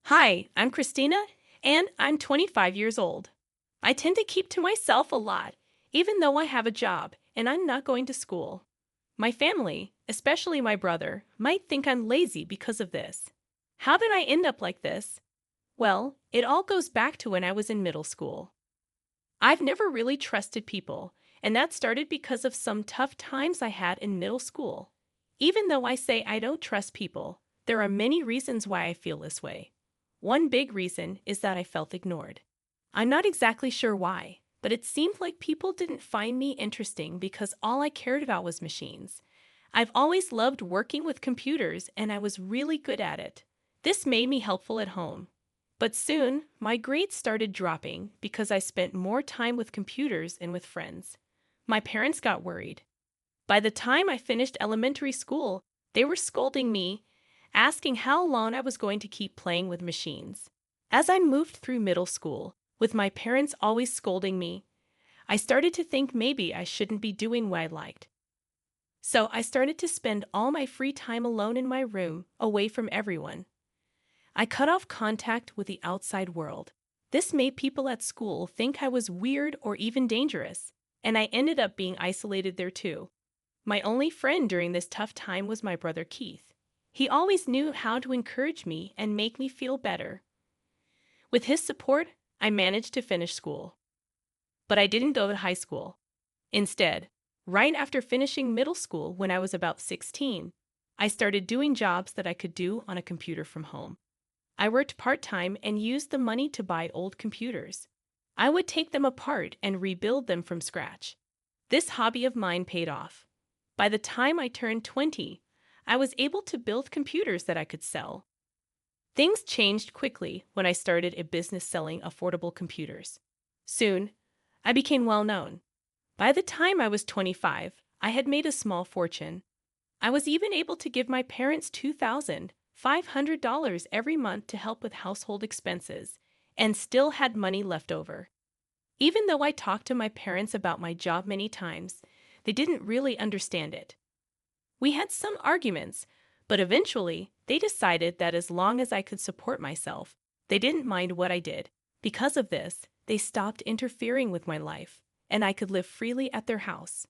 Hi, I'm Christina, and I'm 25 years old. I tend to keep to myself a lot, even though I have a job and I'm not going to school. My family, especially my brother, might think I'm lazy because of this. How did I end up like this? Well, it all goes back to when I was in middle school. I've never really trusted people, and that started because of some tough times I had in middle school. Even though I say I don't trust people, there are many reasons why I feel this way. One big reason is that I felt ignored. I'm not exactly sure why, but it seemed like people didn't find me interesting because all I cared about was machines. I've always loved working with computers and I was really good at it. This made me helpful at home. But soon, my grades started dropping because I spent more time with computers and with friends. My parents got worried. By the time I finished elementary school, they were scolding me, asking how long I was going to keep playing with machines. As I moved through middle school, with my parents always scolding me, I started to think maybe I shouldn't be doing what I liked. So I started to spend all my free time alone in my room, away from everyone. I cut off contact with the outside world. This made people at school think I was weird or even dangerous, and I ended up being isolated there too. My only friend during this tough time was my brother Keith. He always knew how to encourage me and make me feel better. With his support, I managed to finish school. But I didn't go to high school. Instead, right after finishing middle school when I was about 16, I started doing jobs that I could do on a computer from home. I worked part-time and used the money to buy old computers. I would take them apart and rebuild them from scratch. This hobby of mine paid off. By the time I turned 20, I was able to build computers that I could sell. Things changed quickly when I started a business selling affordable computers. Soon, I became well known. By the time I was 25, I had made a small fortune. I was even able to give my parents $2,500 every month to help with household expenses, and still had money left over. Even though I talked to my parents about my job many times, they didn't really understand it. We had some arguments, but eventually they decided that as long as I could support myself, they didn't mind what I did. Because of this, they stopped interfering with my life, and I could live freely at their house.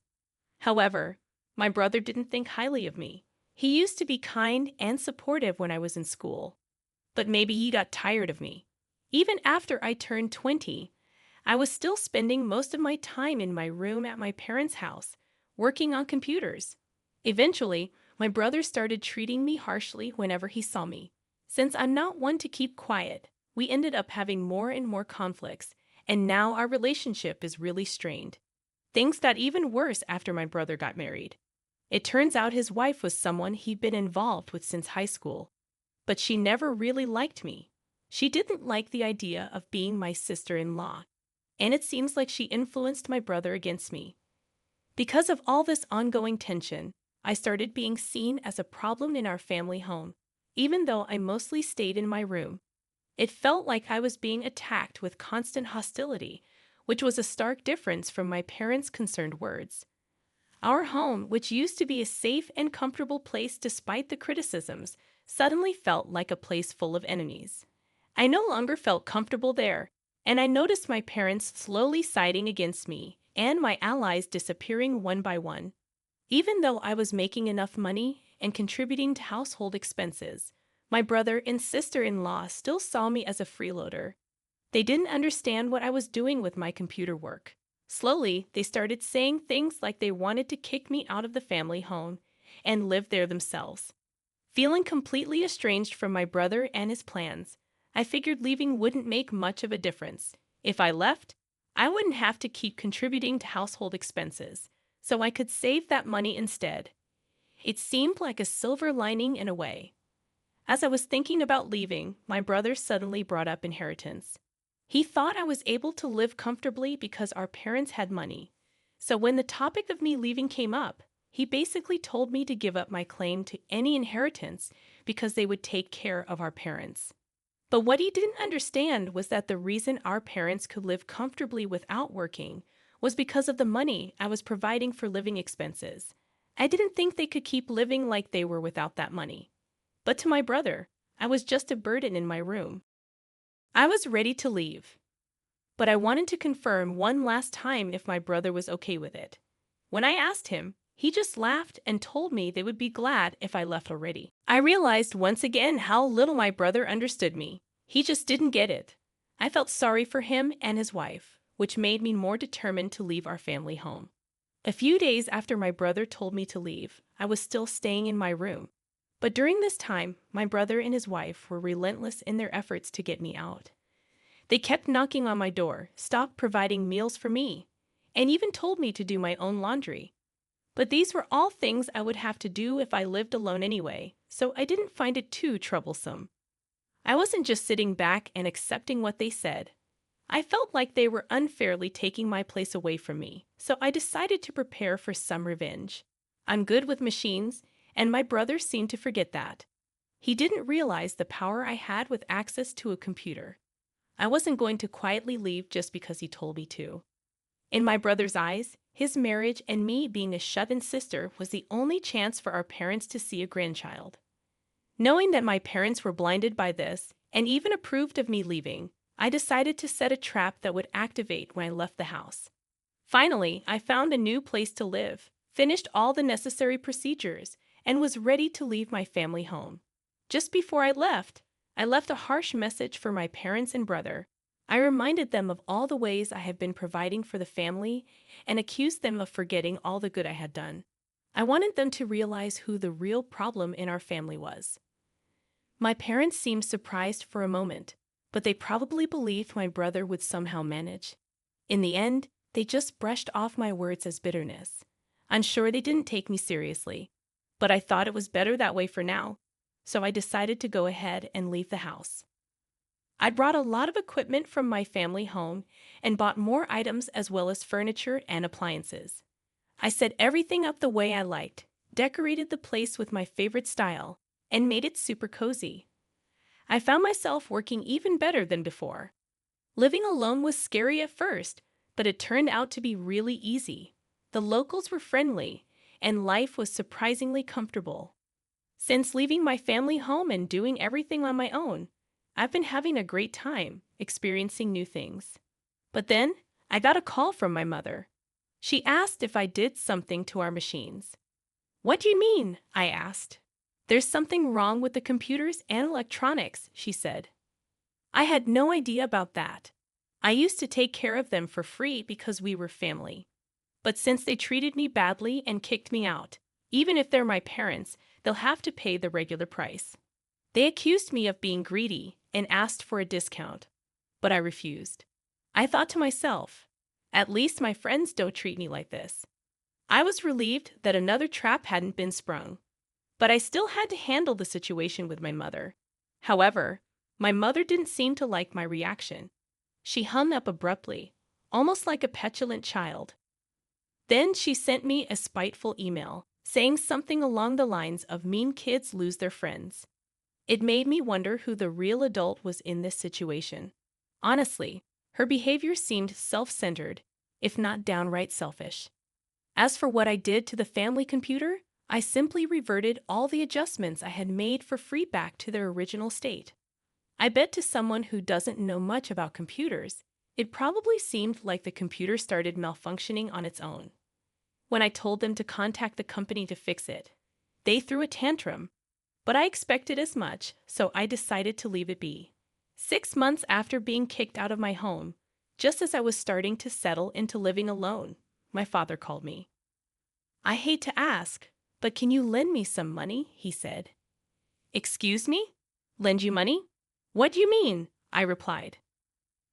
However, my brother didn't think highly of me. He used to be kind and supportive when I was in school, but maybe he got tired of me. Even after I turned 20, I was still spending most of my time in my room at my parents' house, working on computers. Eventually, my brother started treating me harshly whenever he saw me. Since I'm not one to keep quiet, we ended up having more and more conflicts, and now our relationship is really strained. Things got even worse after my brother got married. It turns out his wife was someone he'd been involved with since high school, but she never really liked me. She didn't like the idea of being my sister-in-law, and it seems like she influenced my brother against me. Because of all this ongoing tension, I started being seen as a problem in our family home, even though I mostly stayed in my room. It felt like I was being attacked with constant hostility, which was a stark difference from my parents' concerned words. Our home, which used to be a safe and comfortable place despite the criticisms, suddenly felt like a place full of enemies. I no longer felt comfortable there, and I noticed my parents slowly siding against me and my allies disappearing one by one. Even though I was making enough money and contributing to household expenses, my brother and sister-in-law still saw me as a freeloader. They didn't understand what I was doing with my computer work. Slowly, they started saying things like they wanted to kick me out of the family home and live there themselves. Feeling completely estranged from my brother and his plans, I figured leaving wouldn't make much of a difference. If I left, I wouldn't have to keep contributing to household expenses, so I could save that money instead. It seemed like a silver lining in a way. As I was thinking about leaving, my brother suddenly brought up inheritance. He thought I was able to live comfortably because our parents had money. So when the topic of me leaving came up, he basically told me to give up my claim to any inheritance because they would take care of our parents. But what he didn't understand was that the reason our parents could live comfortably without working was because of the money I was providing for living expenses. I didn't think they could keep living like they were without that money. But to my brother, I was just a burden in my room. I was ready to leave, but I wanted to confirm one last time if my brother was okay with it. When I asked him, he just laughed and told me they would be glad if I left already. I realized once again how little my brother understood me. He just didn't get it. I felt sorry for him and his wife, which made me more determined to leave our family home. A few days after my brother told me to leave, I was still staying in my room. But during this time, my brother and his wife were relentless in their efforts to get me out. They kept knocking on my door, stopped providing meals for me, and even told me to do my own laundry. But these were all things I would have to do if I lived alone anyway, so I didn't find it too troublesome. I wasn't just sitting back and accepting what they said. I felt like they were unfairly taking my place away from me, so I decided to prepare for some revenge. I'm good with machines, and my brother seemed to forget that. He didn't realize the power I had with access to a computer. I wasn't going to quietly leave just because he told me to. In my brother's eyes, his marriage and me being a shut-in sister was the only chance for our parents to see a grandchild. Knowing that my parents were blinded by this and even approved of me leaving, I decided to set a trap that would activate when I left the house. Finally, I found a new place to live, finished all the necessary procedures, and was ready to leave my family home. Just before I left a harsh message for my parents and brother. I reminded them of all the ways I had been providing for the family and accused them of forgetting all the good I had done. I wanted them to realize who the real problem in our family was. My parents seemed surprised for a moment, but they probably believed my brother would somehow manage. In the end, they just brushed off my words as bitterness. I'm sure they didn't take me seriously, but I thought it was better that way for now, so I decided to go ahead and leave the house. I brought a lot of equipment from my family home and bought more items as well as furniture and appliances. I set everything up the way I liked, decorated the place with my favorite style, and made it super cozy. I found myself working even better than before. Living alone was scary at first, but it turned out to be really easy. The locals were friendly, and life was surprisingly comfortable. Since leaving my family home and doing everything on my own, I've been having a great time, experiencing new things. But then, I got a call from my mother. She asked if I did something to our machines. "What do you mean?" I asked. "There's something wrong with the computers and electronics," she said. I had no idea about that. I used to take care of them for free because we were family. But since they treated me badly and kicked me out, even if they're my parents, they'll have to pay the regular price. They accused me of being greedy and asked for a discount, but I refused. I thought to myself, at least my friends don't treat me like this. I was relieved that another trap hadn't been sprung, but I still had to handle the situation with my mother. However, my mother didn't seem to like my reaction. She hung up abruptly, almost like a petulant child. Then she sent me a spiteful email, saying something along the lines of mean kids lose their friends. It made me wonder who the real adult was in this situation. Honestly, her behavior seemed self-centered, if not downright selfish. As for what I did to the family computer, I simply reverted all the adjustments I had made for free back to their original state. I bet to someone who doesn't know much about computers, it probably seemed like the computer started malfunctioning on its own. When I told them to contact the company to fix it, they threw a tantrum. But I expected as much, so I decided to leave it be. 6 months after being kicked out of my home, just as I was starting to settle into living alone, my father called me. "I hate to ask, but can you lend me some money?" he said. "Excuse me? Lend you money? What do you mean?" I replied.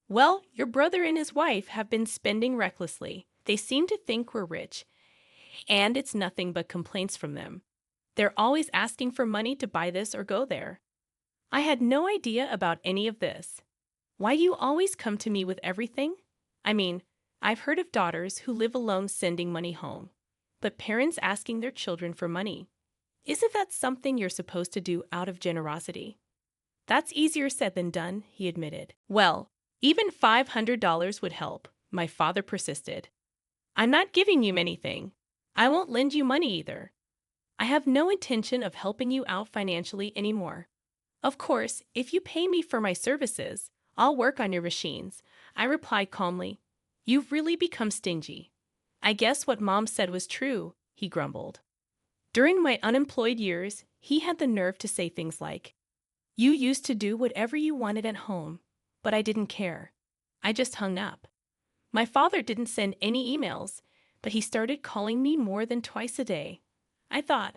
"Well, your brother and his wife have been spending recklessly. They seem to think we're rich, and it's nothing but complaints from them. They're always asking for money to buy this or go there." I had no idea about any of this. Why do you always come to me with everything? I mean, I've heard of daughters who live alone sending money home, but parents asking their children for money. Isn't that something you're supposed to do out of generosity? "That's easier said than done," he admitted. "Well, even $500 would help," my father persisted. "I'm not giving you anything. I won't lend you money either. I have no intention of helping you out financially anymore. Of course, if you pay me for my services, I'll work on your machines, I replied calmly. You've really become stingy. I guess what Mom said was true, he grumbled. During my unemployed years, he had the nerve to say things like, You used to do whatever you wanted at home, but I didn't care. I just hung up. My father didn't send any emails, but he started calling me more than twice a day. I thought,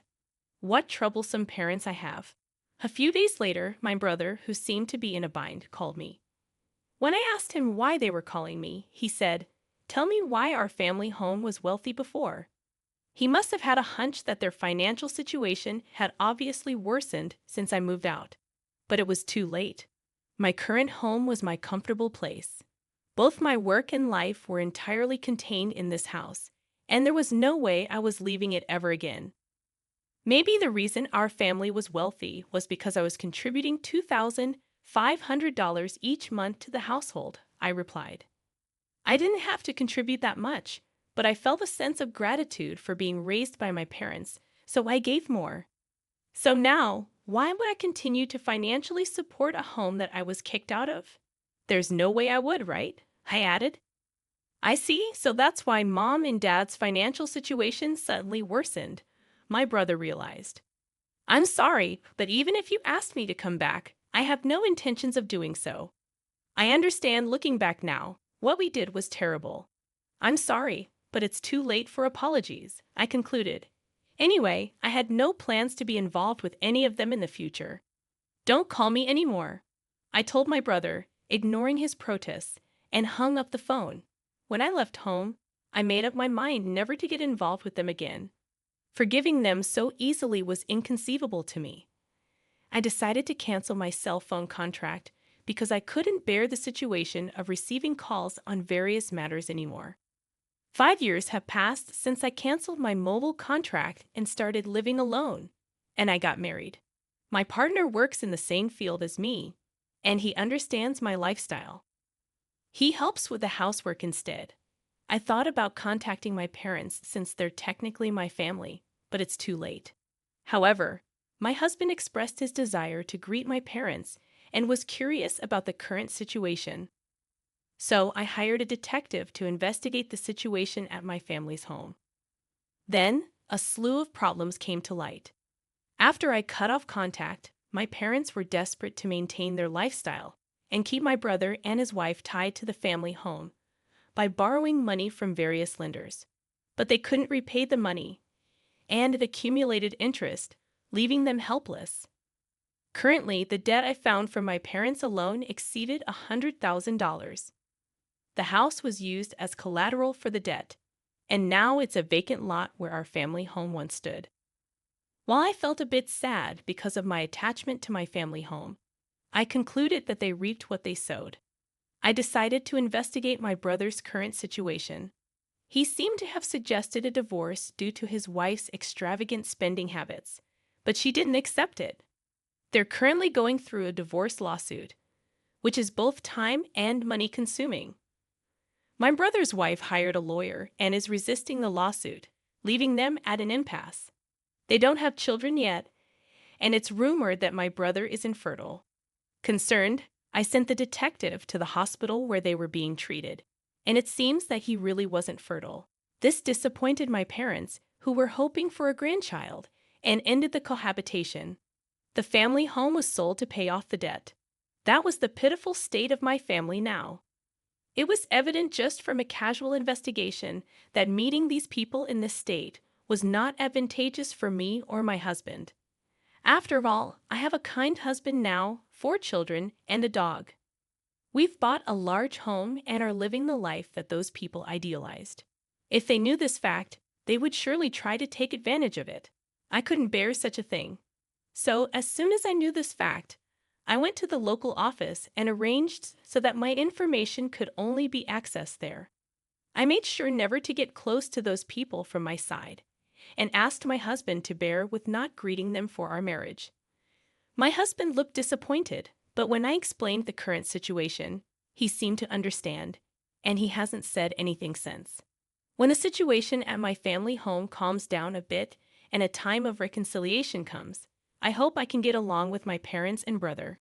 what troublesome parents I have. A few days later, my brother, who seemed to be in a bind, called me. When I asked him why they were calling me, he said, Tell me why our family home was wealthy before. He must have had a hunch that their financial situation had obviously worsened since I moved out. But it was too late. My current home was my comfortable place. Both my work and life were entirely contained in this house, and there was no way I was leaving it ever again. Maybe the reason our family was wealthy was because I was contributing $2,500 each month to the household, I replied. I didn't have to contribute that much, but I felt a sense of gratitude for being raised by my parents, so I gave more. So now, why would I continue to financially support a home that I was kicked out of? There's no way I would, right? I added. I see, so that's why Mom and Dad's financial situation suddenly worsened, my brother realized. I'm sorry, but even if you asked me to come back, I have no intentions of doing so. I understand looking back now, what we did was terrible. I'm sorry, but it's too late for apologies, I concluded. Anyway, I had no plans to be involved with any of them in the future. Don't call me anymore, I told my brother, ignoring his protests, and hung up the phone. When I left home, I made up my mind never to get involved with them again. Forgiving them so easily was inconceivable to me. I decided to cancel my cell phone contract because I couldn't bear the situation of receiving calls on various matters anymore. 5 years have passed since I canceled my mobile contract and started living alone, and I got married. My partner works in the same field as me, and he understands my lifestyle. He helps with the housework instead. I thought about contacting my parents since they're technically my family, but it's too late. However, my husband expressed his desire to greet my parents and was curious about the current situation. So I hired a detective to investigate the situation at my family's home. Then, a slew of problems came to light. After I cut off contact, my parents were desperate to maintain their lifestyle and keep my brother and his wife tied to the family home by borrowing money from various lenders. But they couldn't repay the money, and it accumulated interest, leaving them helpless. Currently, the debt I found from my parents alone exceeded $100,000. The house was used as collateral for the debt, and now it's a vacant lot where our family home once stood. While I felt a bit sad because of my attachment to my family home, I concluded that they reaped what they sowed. I decided to investigate my brother's current situation. He seemed to have suggested a divorce due to his wife's extravagant spending habits, but she didn't accept it. They're currently going through a divorce lawsuit, which is both time and money consuming. My brother's wife hired a lawyer and is resisting the lawsuit, leaving them at an impasse. They don't have children yet, and it's rumored that my brother is infertile. Concerned, I sent the detective to the hospital where they were being treated, and it seems that he really wasn't fertile. This disappointed my parents, who were hoping for a grandchild, and ended the cohabitation. The family home was sold to pay off the debt. That was the pitiful state of my family now. It was evident just from a casual investigation that meeting these people in this state was not advantageous for me or my husband. After all, I have a kind husband now, 4 children, and a dog. We've bought a large home and are living the life that those people idealized. If they knew this fact, they would surely try to take advantage of it. I couldn't bear such a thing. So, as soon as I knew this fact, I went to the local office and arranged so that my information could only be accessed there. I made sure never to get close to those people from my side, and asked my husband to bear with not greeting them for our marriage. My husband looked disappointed, but when I explained the current situation, he seemed to understand, and he hasn't said anything since. When a situation at my family home calms down a bit and a time of reconciliation comes, I hope I can get along with my parents and brother.